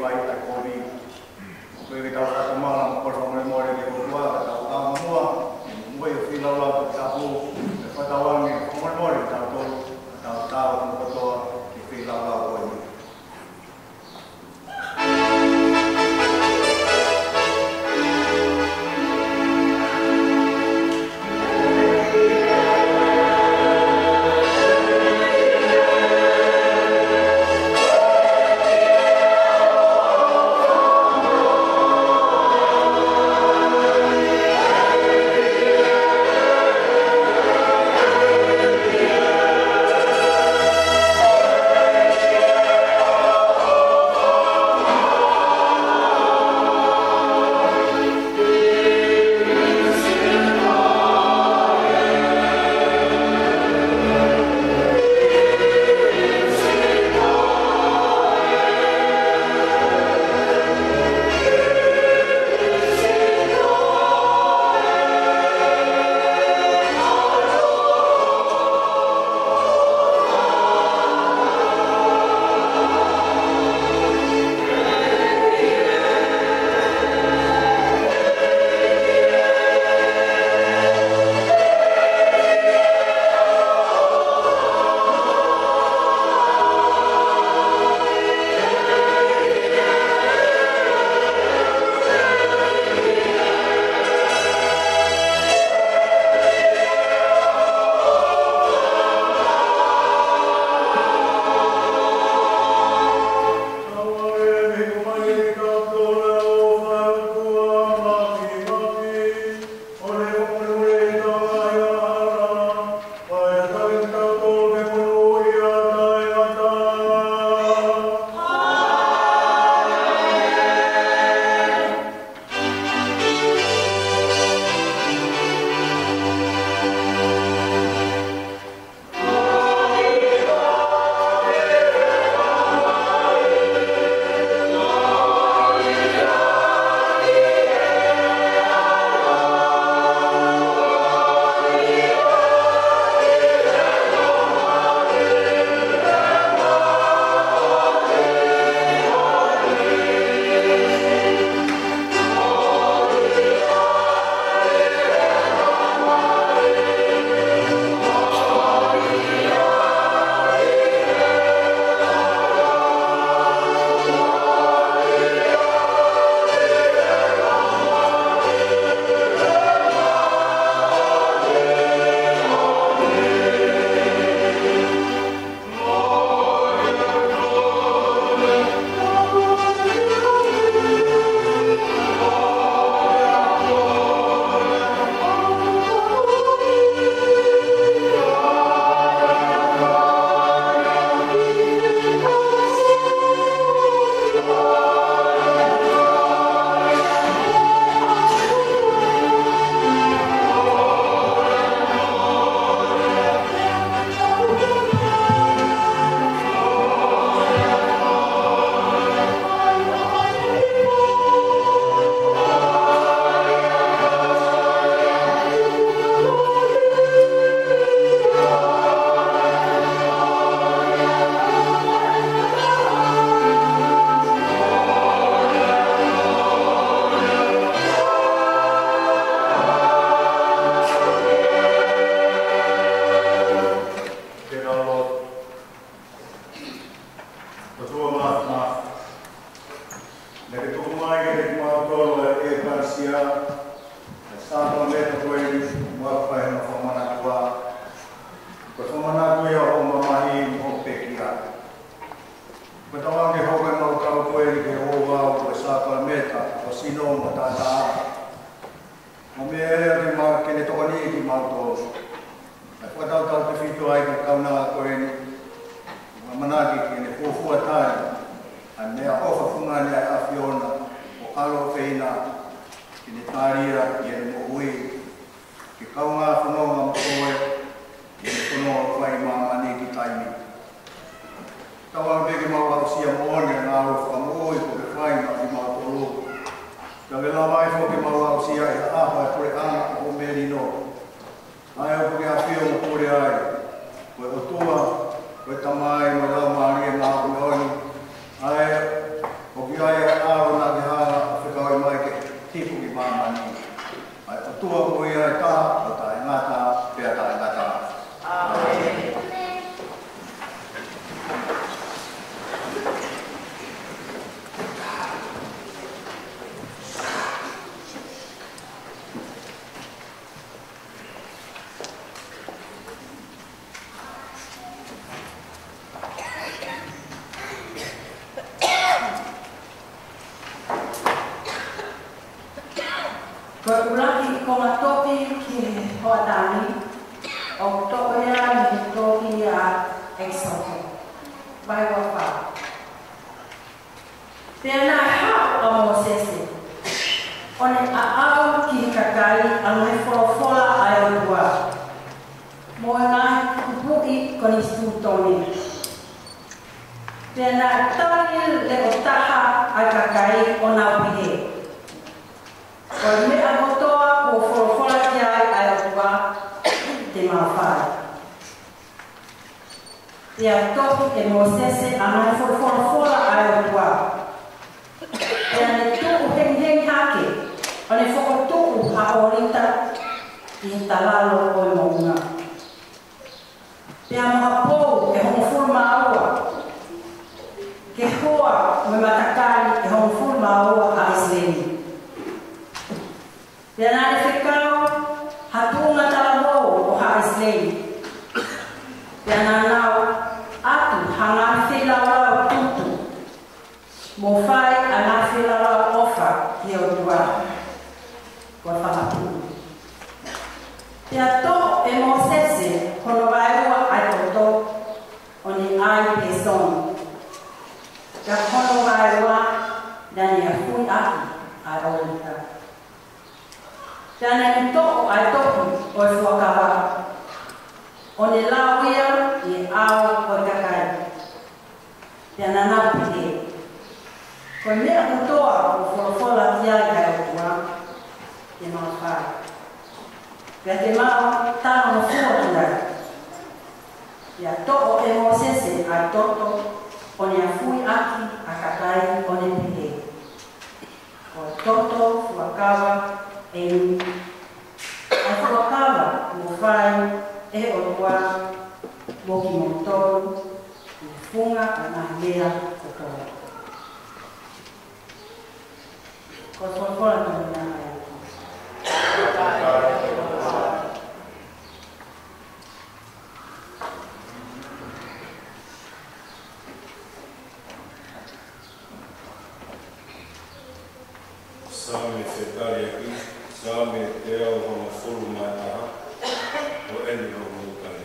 vai ai koni. Koe tau katamala mo por mo mo le ko tua tau tau mo mo yo fila la tapu e patawangi mo mo le tau mo to ki fila la ko ni. Ai, o que kaya araw na diha Afrika ay mai ke tipo ki mama ni. Ai tua ko ia ta ta ngata pe ta ngata. Amen. Berulaki koma topi ki hoatani, o toya ni topi a exote. Bai wapa. Pena ha o Mosese. One a au ki kakai a mai folofola a o tua. Moena kupui konistu toni. Pena tani le otaha a kakai o naupihe. Kau me agotoa o folofola ki ai ai atua te mawhai. Ia toki e Mosese a mai folofola ai atua. Ia ne tuku heng hake, o ne whakotuku haorita i talalo o i maunga. Ia maha pou e honofuru maaua. Ke hoa me matakari e honofuru maaua a Islemi. Ia nare whekau, hatunga talamo o Islemi. Ia nanau, atu hangari whelawau tutu. Mo whai a ngā whelawau ofa ki o tua. Kua whakapuru. Ia to e Mosese, kono waiua ai toto, o ni ai peson. Ia kono waiua, dani a hui aki ai olita. Tēnei ni tōku ai tōku o e whakawa. O ne lauia i ao o kakai. Tēnā naupi e. Koe mea kutoa o wholofola ki ai kai o tua. Te mau whai. Pea te mau tāna o whuatunai. Ia tōko e Mosese ai tōto o ne a fui aki a kakai o ne pihe. O tōto whakawa e ai whakakawa mo whai e o tua mo ki mo tōru i whunga a ngā mea o tōru. Ko whakakora tōru ngā ai o Sami te tari aki, sami te au hana furu mai aha, o eni o mūtari.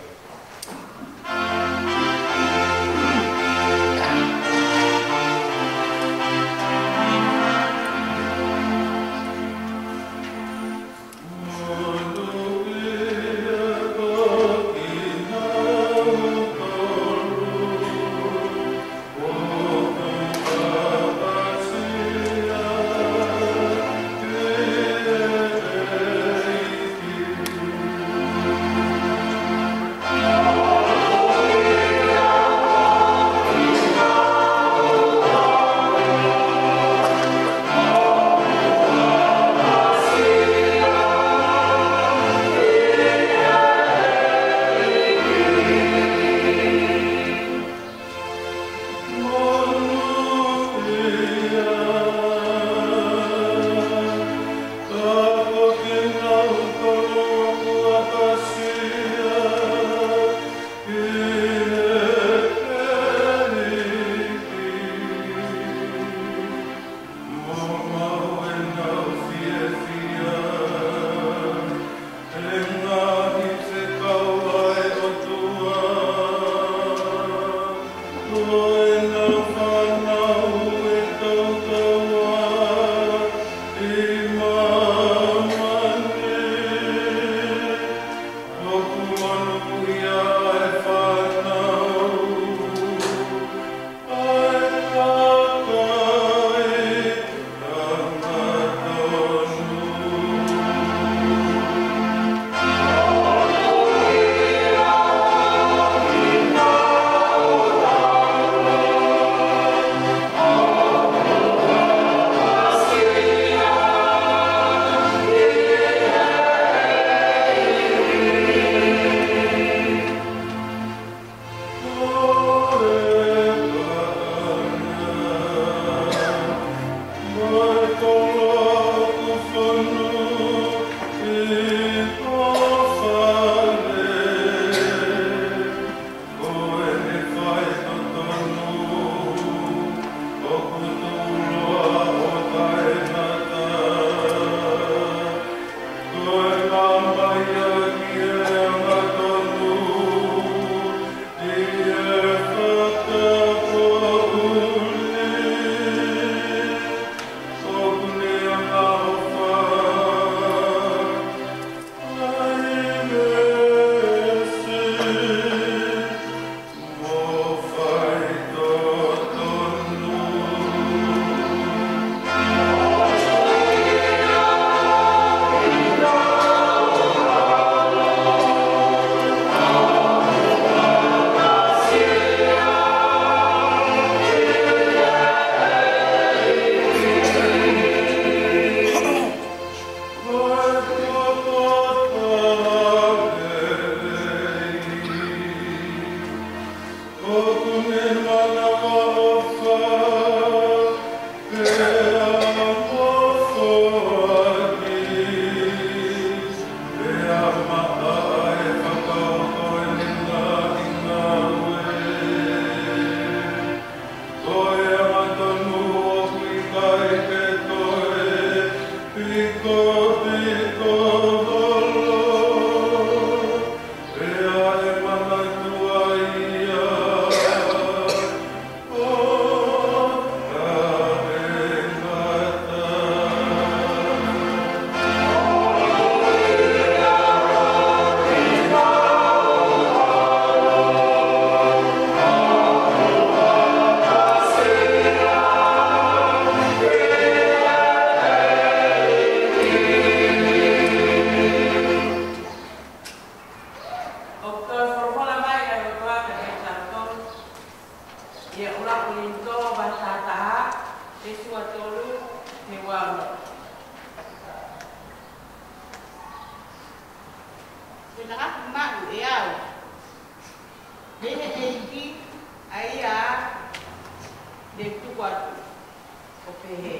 o pehe.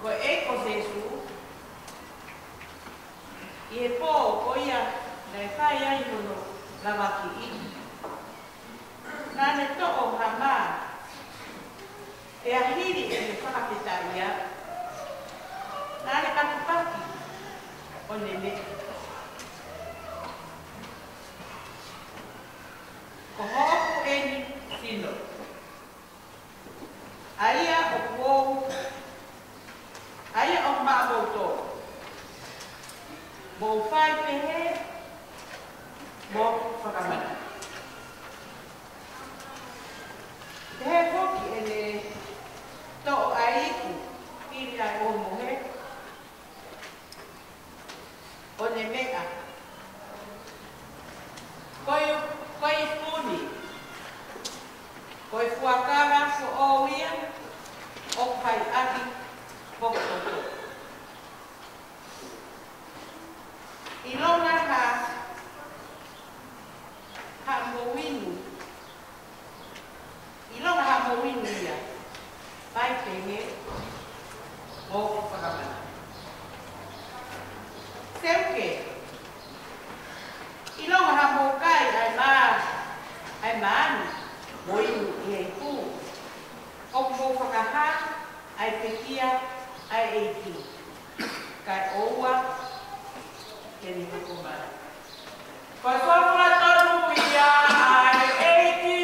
Ko e ko Jesu, i he pō ko ia na e whai ai hono na waki i. Nā ne to'o ha mā, e ahiri e me whakapeta ia, nā ne kakupaki o ne me. Ko hoku e ni tino. Aia o kuou, aia o māboto. Mō whai pehe, mō whakamana. Te he hoki e ne to'o aiku, kiri ai o mohe, o ne mea. Koi puni, koi fuakara ko oia, o pai aki, pokoto. I longa ha mowinu. I longa ha mowinu ia. Pai pehe o whakamana. Seuke. I longa ha mokai ai maani. Moinu i hei pū. O mo whakaha ai pekia ai eiki. Kai oua. Keni hukumara. Ko soa tonu ia ai eiki.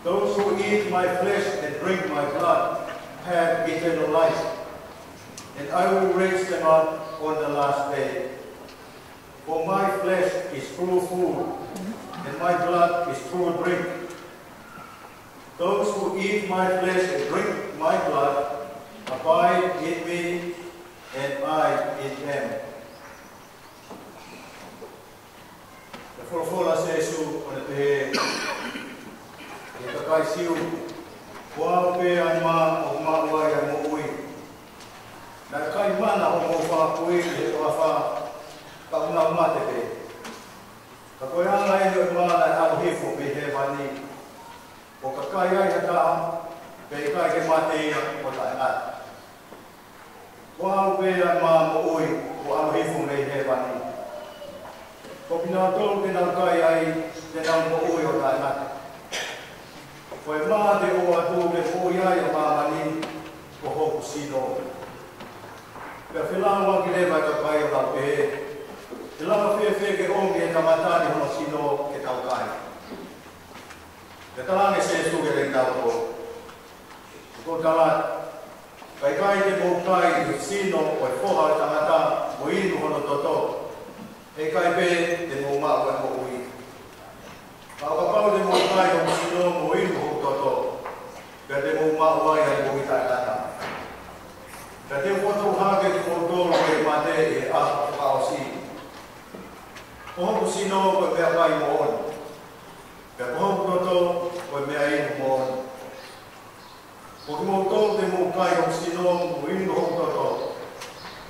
Those who eat my flesh and drink my blood have eternal life, and I will raise them up on the last day. For my flesh is true food, and my blood is true drink. Those who eat my flesh and drink my blood abide in me, and I in them. The forfola se Jesu o te he, e kakai siu, wao pe ai ma o maua ia mo ui. Na kai mana o mo whakui e o wha ka una umate pe. Ka koe anga e o mana e au hifo pe he wani. O ka kai ai hata pe kai ke mate ia o ta ata. Wao pe ai ma mo ui o au hifo me he wani. Ko pina tolu ke nau kai ai te nau mo ui o ta ata. Koe maa te o atu me fo iai o mamani o hoku sino. Pea whilawa ki lewa ka kai o tau pe. Te lawa whewhe ke ongi e kamatani hono sino ke tau kai. Te talange se suke rei tau ko. Ko talat. Kai kai te mō kai i sino o e whoha e tangata o inu hono toto. E kai pe te mō maa koe mō ui. Pao ka pau te mō kai o sino o inu hono toto. Pea te mō maa wai ai mō i tai tata. Ka te whotu hake te whotoro e mate e a whao si. O hoku sino koe mea kai mo on. Ka hoku toto koe mea inu mo on. O ki mo tolu te mo kai o sino mo inu hoku toto.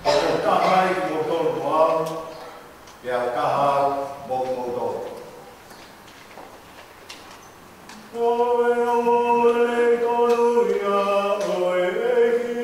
O ko tahai ki mo tolu mo au. Ke a kahau mo ki mo tolu. Oe ole tolu ia oe eki.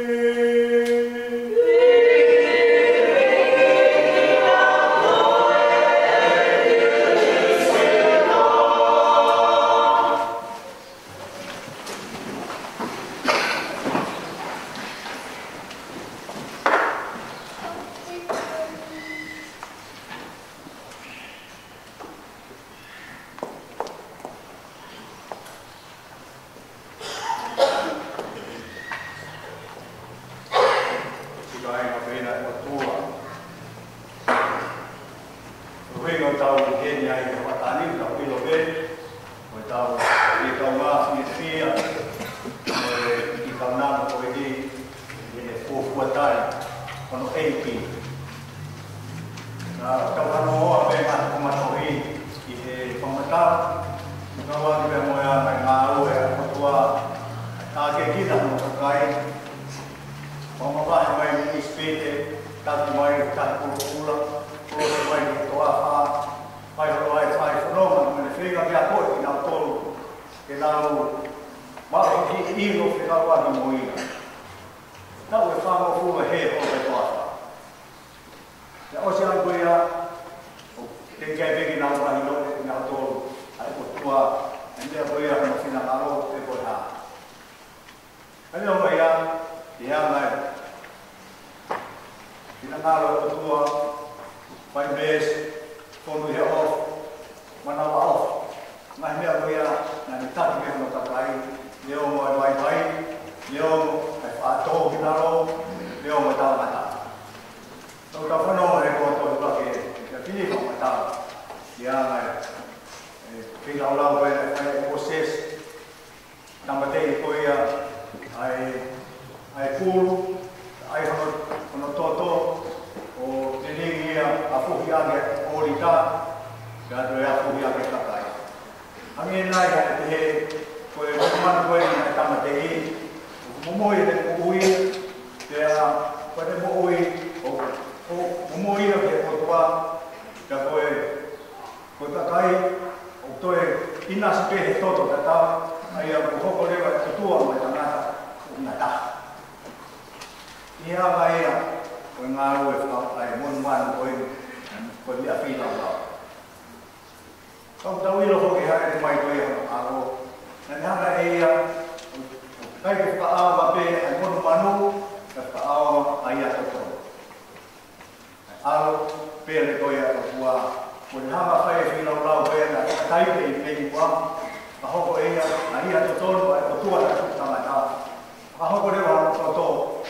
Ahoko rewa toto,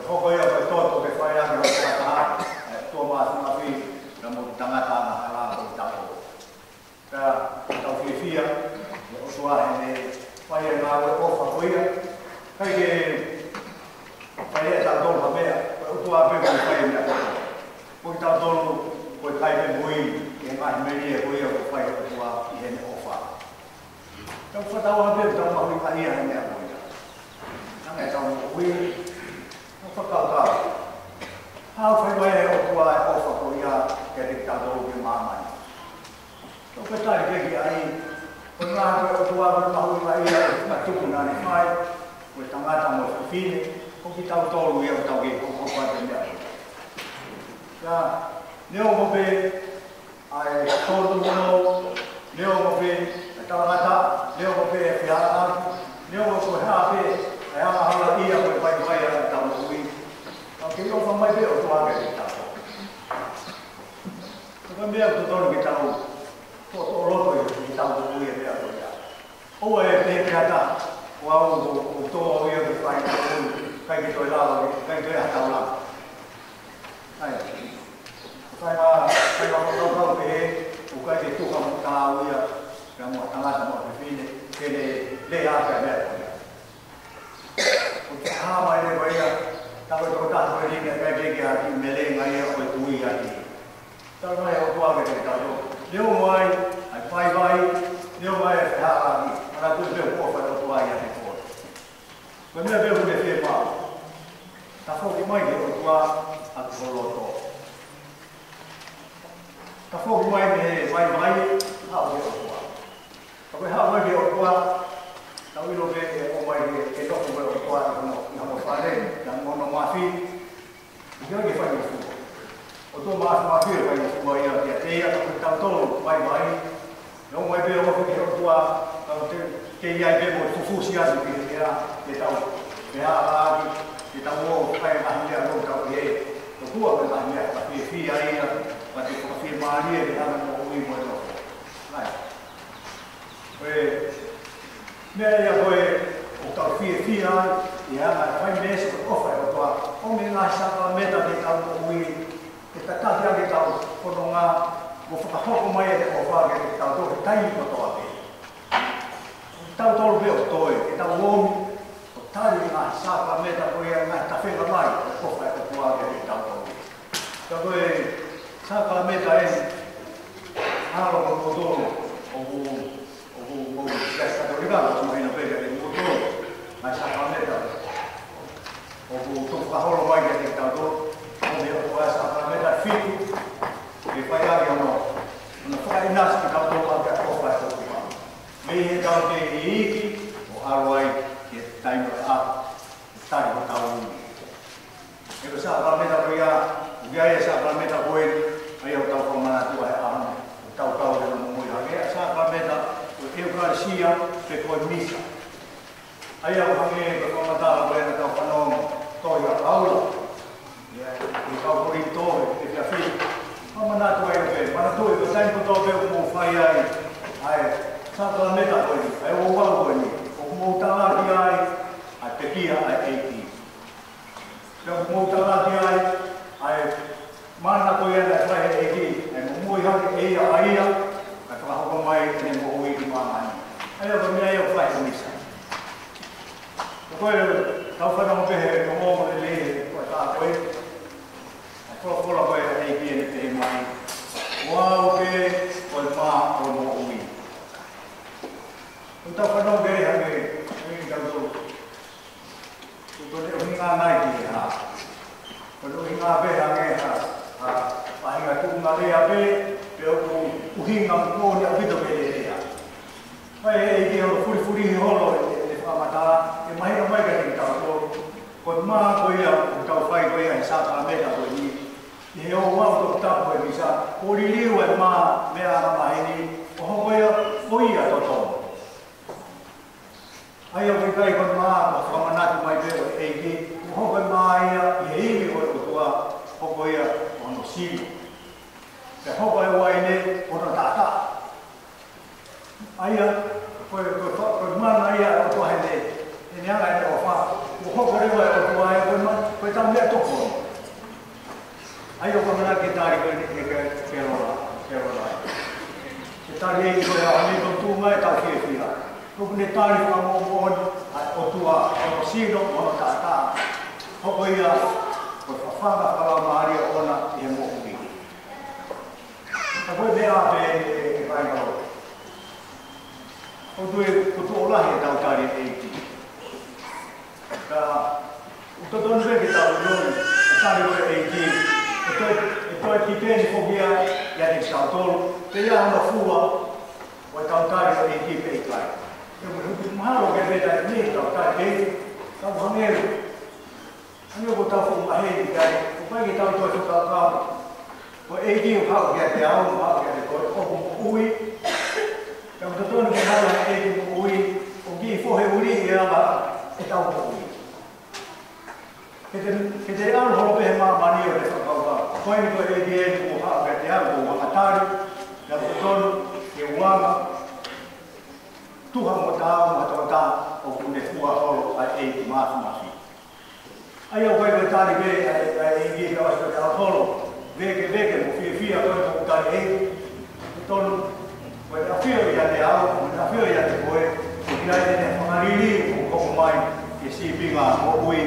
hoko ia toto How far away or why offer for ya getting down over my mind? So, but I think I when I go to our ear, but 295 with Tamata was feeling, who out all we have to get over the yeah, Neomobe, I told you, Neomobe, Tamata, Neomobe, Fiala, Neomobe, happy, I am a ear with my fire down the week. Okay, over my bill to have it. So, I'm able to don't get out. All over you, without the way they are. Oh, I take that. Wow, to all we have to find out. Thank you to allow it. Thank you. I don't pay. Okay, they took a car. We are going to have to finish. They are there. How I live here. That was what I was doing. I think I am mailing. I am going to be here. So I have to have it. Nếu mai phải vai nếu mai hạ là tôi đều có phải đầu vai này thôi. Vấn đề về vấn đề phía mà ta không có mai để đầu vai ăn solo to. Ta không có mai để vai hạ để đầu vai. Ta phải hạ mai để đầu vai. Ta phải nói về cái mai để cái đó không phải đầu vai nó một phải đấy, nó một ma phi. Cái gì phải được. Tôi mà phía phải mời thì tao tôi vay vay nó ngoài bên nó phải hiểu qua cái nhà bên một phu sĩ gì thì tao thì tao mua phải bán nhà luôn tao về tôi mua phải bán nhà và phi ấy và thì có phi mà đi thì làm một người mới được này về mẹ nhà tôi tao phi ấy thì mà phải biết sự có phải là qua ông mình là sao mà tao thì tao một người kita tak lagi tahu kononga bukan mai ada apa kita tahu tu tahu betul apa tahu tahu betul kita wong tahu dengan siapa mereka punya dengan tapi ramai apa itu apa kita tahu jadi siapa mereka ini kalau betul saya tahu juga cuma ini beda betul siapa mereka tu kalau mai kita tahu dia puasa mereka fit di payah yang no fai nas kita tahu apa apa itu me kalau ini arwai kita time up tadi tahu itu siapa mereka pria gaya siapa mereka poin ayo tahu kemana tu tahu dalam umur lagi siapa mereka Eukaristia pekoi misa ayo kami berkomentar boleh tahu penom toya aula Ikaw po rito, ikafi. Mana tu ay mana tu ito tayo po tobe mo fire ay sa planeta ko ni ay uwa ko ni mo tala di ay tekia ay 80. So mo tala di ay mana ko yan ay 80 ay mo yan ay at ako may ni mo uwi di mama ni. Ay ba mi ayo fly misa. Ko tao fa mo pe mo mo le ko ta ko Kalau kau yang ini ni main, wow ke, kolma kolmo umi. Untuk kau beri hari ini kalau tu ni orang naik ni ha, kalau orang beri hari ha, paling aku ngari abe, aku uhin ngam ni abe tu beri dia. Hai ini orang furi holo, mata, mai kan kita tu, kolma kau yang kau fai kau yang satu mereka kau ni. Ia orang tu tak boleh bisa. Orang liu ma mereka ini, orang kaya toto. Ayah kita ikut ma, kalau mana tu mai beri ini, orang kaya ini orang tua, orang kaya orang sih. Orang kaya ini orang tata. Ayah, kalau mana ayah orang tua ini, ini yang ada apa? Orang kaya orang tua ini, kita tak boleh toko. Ayo kemana kita ke Kerala. Kita ni itu yang ini tentu mai tahu dia. Kau ni tahu kamu mohon otua, sino mohon tata. Kau ia, kau faham kalau mari orang yang mohon ini. Kau dia apa yang kau? Kau tu olah yang tahu cari ini. Kalau untuk tuan kita ulang cari ini. toi tipeni fogia ya de tau te ya no fua o tau tari o ekipe i kai. E mo mahalo ke veta ni tau tari tau hangelu. Ano ko tau fu mahe i kai, ko pai ki tau toi tau tau. Ko eki o hau ke te au, hau ke te toi, o mo ui. Tau tatonu ke hau na eki mo ui, o ki fohe uri i ama e tau mo ui. Ke te au holo pehe maa mani o te whakauka. Koe ni koe eki e mo hau ke te au ko wangatari, tau tatonu ke uanga, tuha mo tau mo tau o kune fua holo a eki maafu maafi. Ai au kai tari be ai ngi ka waso ka holo veke mo fia ko ko tari e tonu ko a fia ya te au na fia ya te koe ko kira te marili ko mai ke si pinga o ui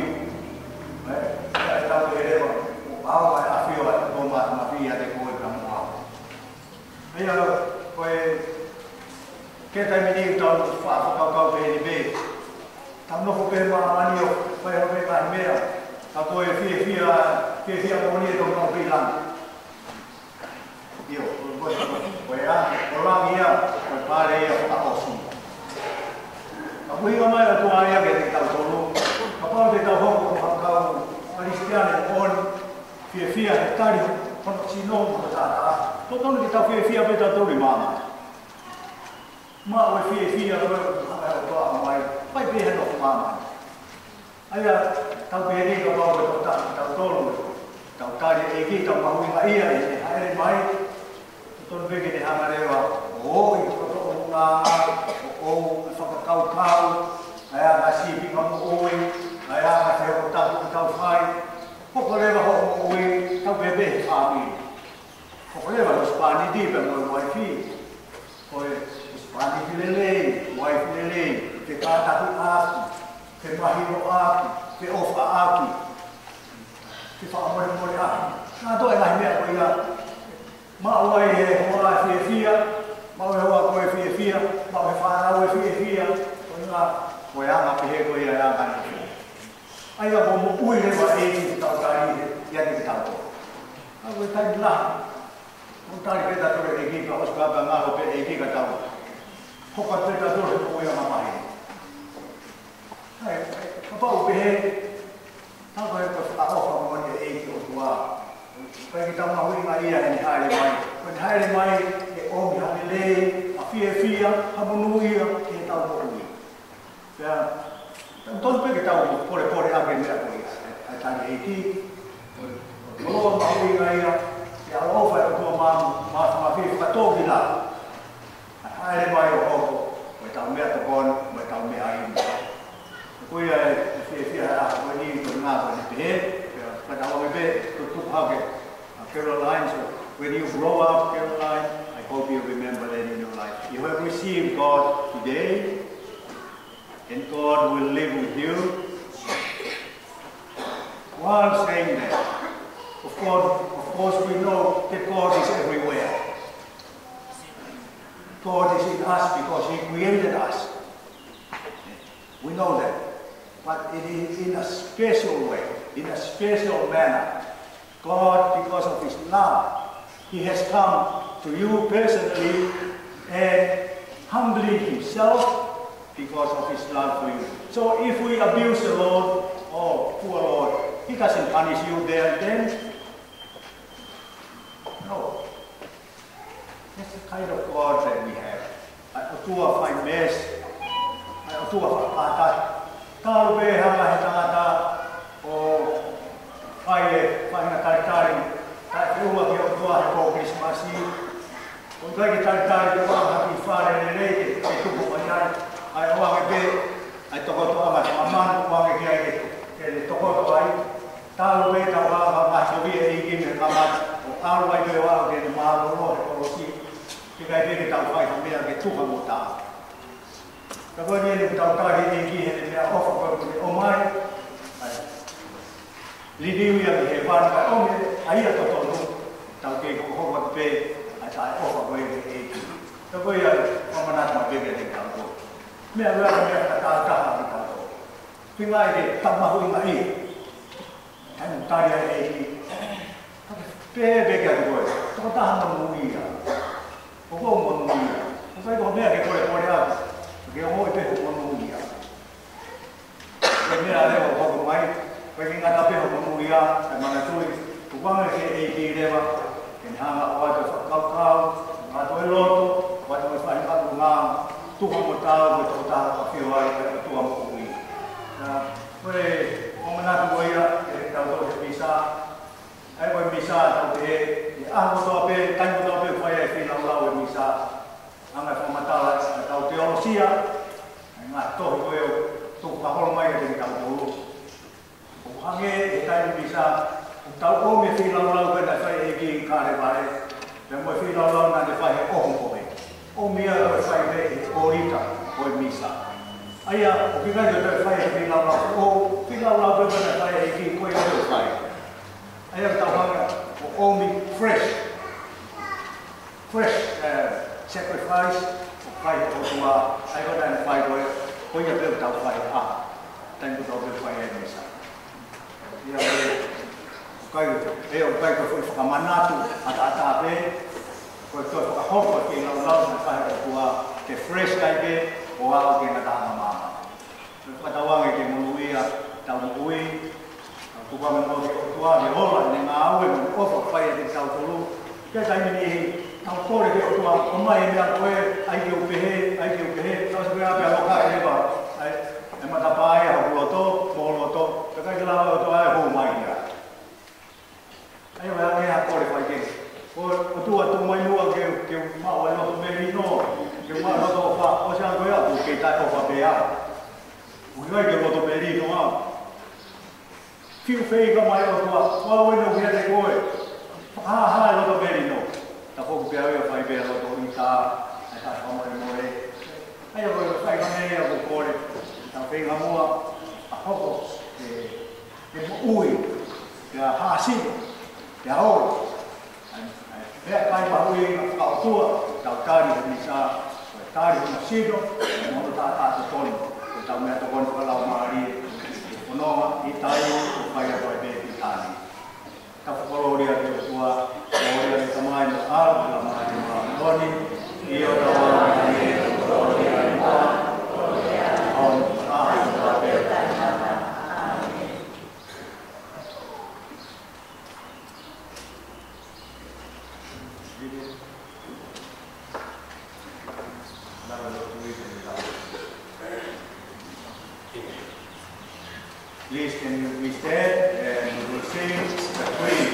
ta ko ele ko au mai a fia ko ma fia te koe ka mo ai au ko ke tai mini tau fa ka be be tam no ko pe ma anio pai ho pe ka mera ta ko e fia mo ni to no bilang io ko ya ko la mia ko pare ya ko osi ka pui ma ya to aya ke ta to no ka pa de ta ho ko ka cristiano on fia tari ko sino ko ta to to ni ta fia pe ta to ri mama ma o fia ko to mai pai pe no mama aya tau pe ni ko ko ta tau tolu tau tari e ki tau mahui ma ia e ai mai ton pe ke te hamarewa o i ko to nga o whakakau kau aya nga sipi ka mo oi aya nga te o tau whai hoko lewa ho oi tau pe pe whaami hoko lewa lo spani di pe mo waifi koe spani ki lelei waifi lelei te kātaku aki te mahiro aki te ofa aki, te whaamore aki. Nā toi ngahi mea koe ia, mauai he hoa fia, mau he hoa koe fia, mau he whanau e fia, koe ngā koe anga pehe koe ia ea kani fia. Ai a ko mo ui rewa e ki tau tari ia ki tau koe. Nā koe tai laha, mo tari peta tore e ki ka oskapa ngā ho pe e ki ka tau. Hoka peta tore koe ia mamahi. Hai, kapau pehe, tau koe a ofa mo ni e ki o tua. Koe ki tau mahui ngā ia ni haere mai. Koe haere mai e omi hane lei, a fia, hamonu ia, ki e tau mo ui. Pea, ton pe ki tau pore ake mea koe ia. Ai tani e ki, loa mahui ngā ia, e a ofa e o tua ma fia whakatoki la. Haere mai o hoko, koe tau mea tokon, koe tau mea aini. Koe fia koe ni koe ngā koe ni pehe, ka tau me pe, to tuphake, Caroline, so when you grow up, Caroline, I hope you remember that in your life. You have received God today, and God will live with you. While saying that, of course we know that God is everywhere. God is in us because He created us. We know that. But it is in a special way, in a special manner. God, because of His love, He has come to you personally and humbling Himself because of His love for you. So if we abuse the Lord, oh, poor Lord, He doesn't punish you there and then. No. That's the kind of God that we have. Atua fai mes, atua whakata. Tau pe hanga he tangata o whai na taritari, tai te ua ki o tua he kō Krismasi. O kai ki taritari te wanga ki whare rei te tupu mai ai. Ai o wange pe, ai tokoto anga te mamanu, wange ki ai ke tokoto ai. Tau pe tau wanga maso via e iki me kamat, o aru ai pe wanga ke te maalo no he korosi. Ki kai pe ke tau whai ka mea ke tuha mo tā. Ka koe ni tau tari e ki he te mea ofa koe kune o mai. Lidiu ia ki he whāna kai o me aia totonu. Tau ke kohoa te pe ai tae ofa koe e ki. Ka koe ia mamanata ma peke te tau koe. Mea wea ka mea ka tāu taha ki tau koe. Whingā i te tamahu inga i. Tainu tari ai e ki. Pepe que tu coisa. Tô tava no muia. O como no muia. O sai com minha que pode a. Porque eu vou ter no muia. Primeira leva o pouco mais. Porque ainda tá perto no muia, a mana tu. O quando que leva, que hanga o outro cacau, a tu loto, o outro faz a lunga, tu como tá, o tu tá a fio aí, tu amo muia. Foi uma na muia, que tá o de pisa. Ai voi misa tau te a mo pe tai mo pe foi fi na la o misa anga fa matala tau teologia nga to ko eu tu pa hol mai de ka ko o hange tai misa tau o me fi na la ko na sai e ki ka re bare de mo fi na la na de fa e o ko o mi a sai de orita o misa aya o ki ga de fa e fi na la o fi na la ko na sai e ki ko e o sai I have only fresh sacrifice of fight to I got and fight when you build out fight up, then you don't fight any side. Yeah, okay, for a manatu at Atabe, for a hope of being allowed to fight the fresh guy or out in the Dama. But I want to get Muia, Tamu. Kuwa kuwa de hola ni ngawe mo ko fa ya de tau tolu ke sai ni tau tole ke kuwa o mai me ko ai ke upehe tau se ga ba lo ka e ba ai e ma ta pa ya ho lo to ke ka la lo to ai ho mai ya ai wa ke ha ko le fa ke o tu mai no ke ma wa lo to me ni no ke ma lo to fa o sa ko ya ku ke ta ko fa pe ya u no ke lo to me ni no Fiu fei ka mai o tua, wa no ia te koe. Ha lo to beri no. Ta foku pe ai fai pe lo to ita, ai ta mo mo e. Ai o fai ka nei o koe. Ta fei ka mo a hoko mo ui. Ya ha si. Ya o. Ai kai pa ui ka tua, ta kari ni sa, kari na sido, mo ta to toni. Ta me to kon ka la mari. No, Italia, vai a poi Italia. Caporia di sua, gloria di tamaino, alto la mano, doni, io gloria di Please can we stand and we will sing the creed.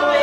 Oi,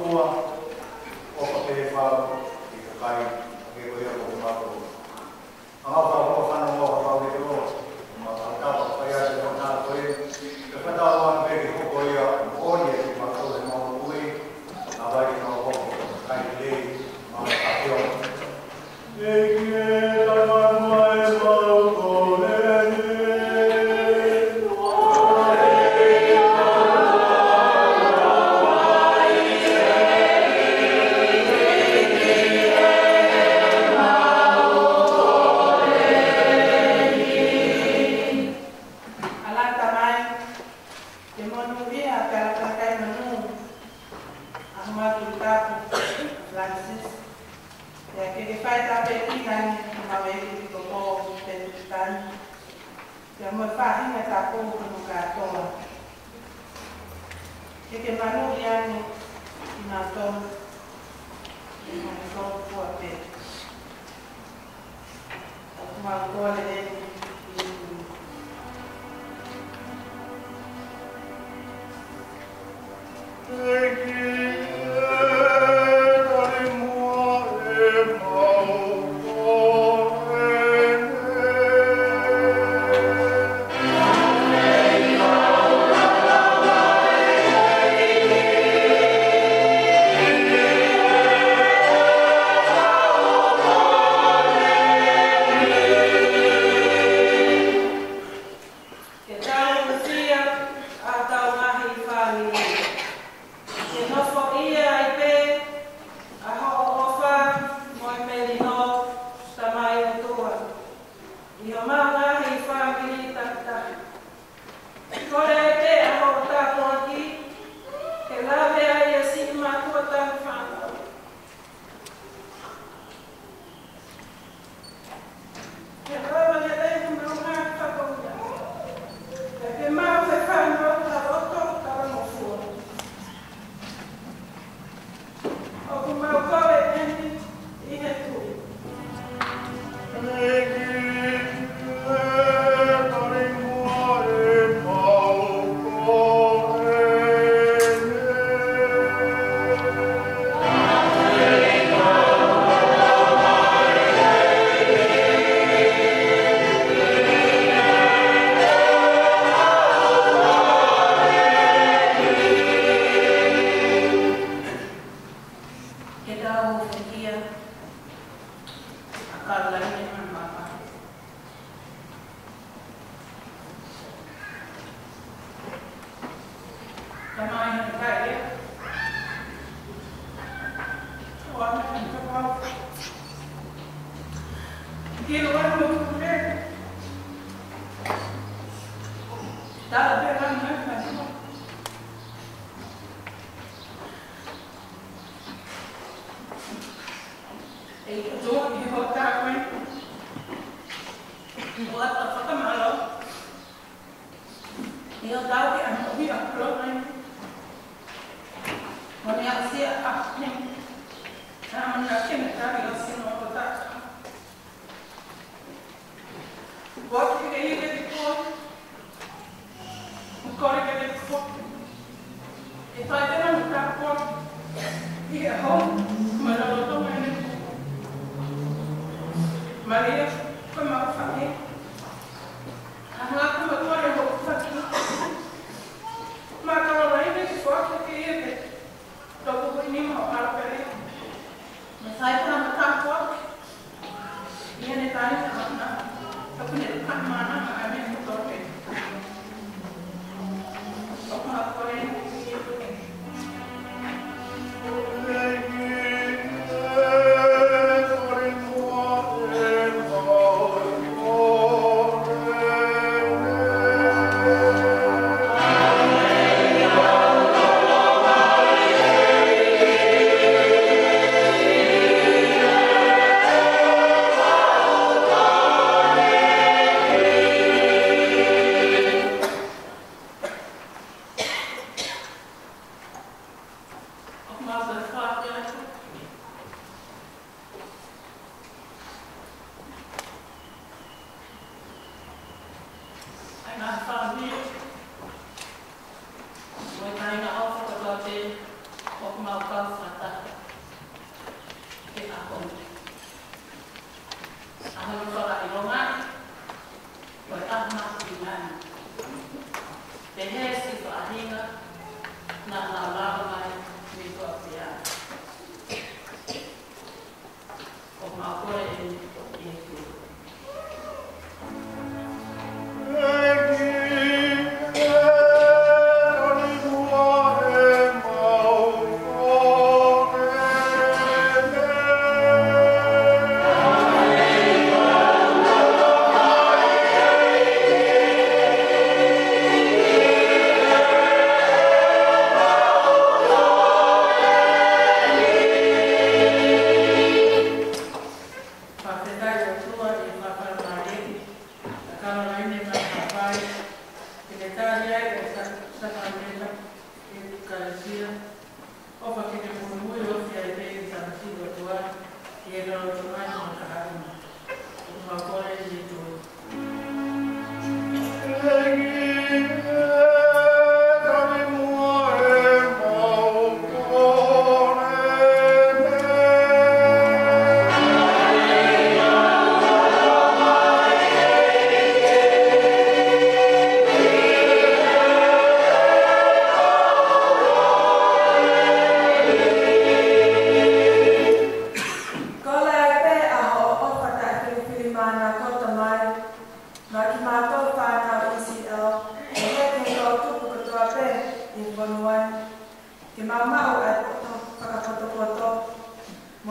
tua o te whao i ka kai ke koe ako te mako. Ang apa ko whanau mo ka pau e o, mga tapa kaya se o nā koe, ke whanau peri hoko ia o ni e mako e mau ui, a wai ki mau hoko kai lei, mga kapio. E ki e tama mai mau kone ni.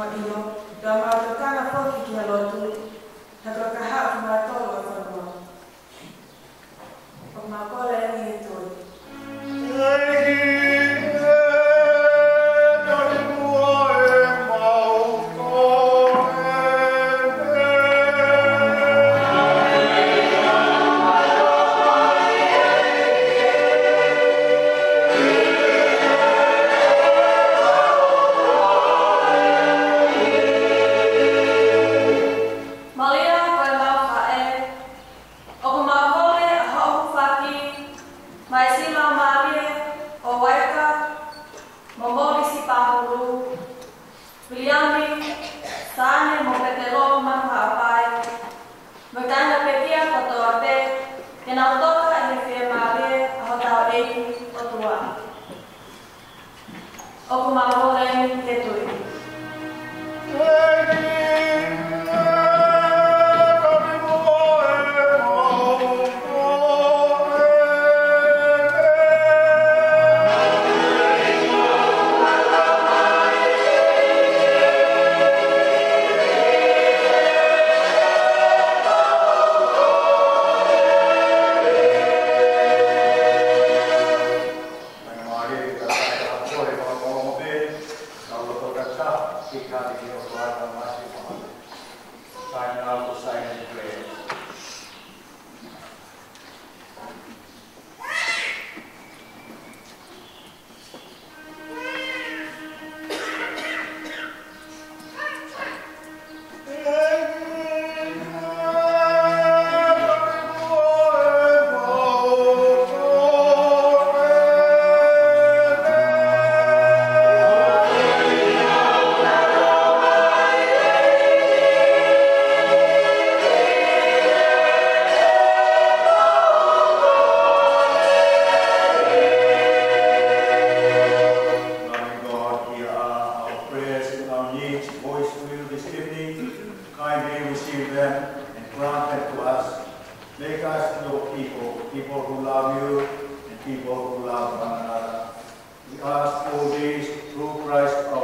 mo ino, da ma kana foki ki lotu, ta ka ha ma tolo fa mo. O ma kola ni to. People who love you and people who love one another. We ask all these through Christ our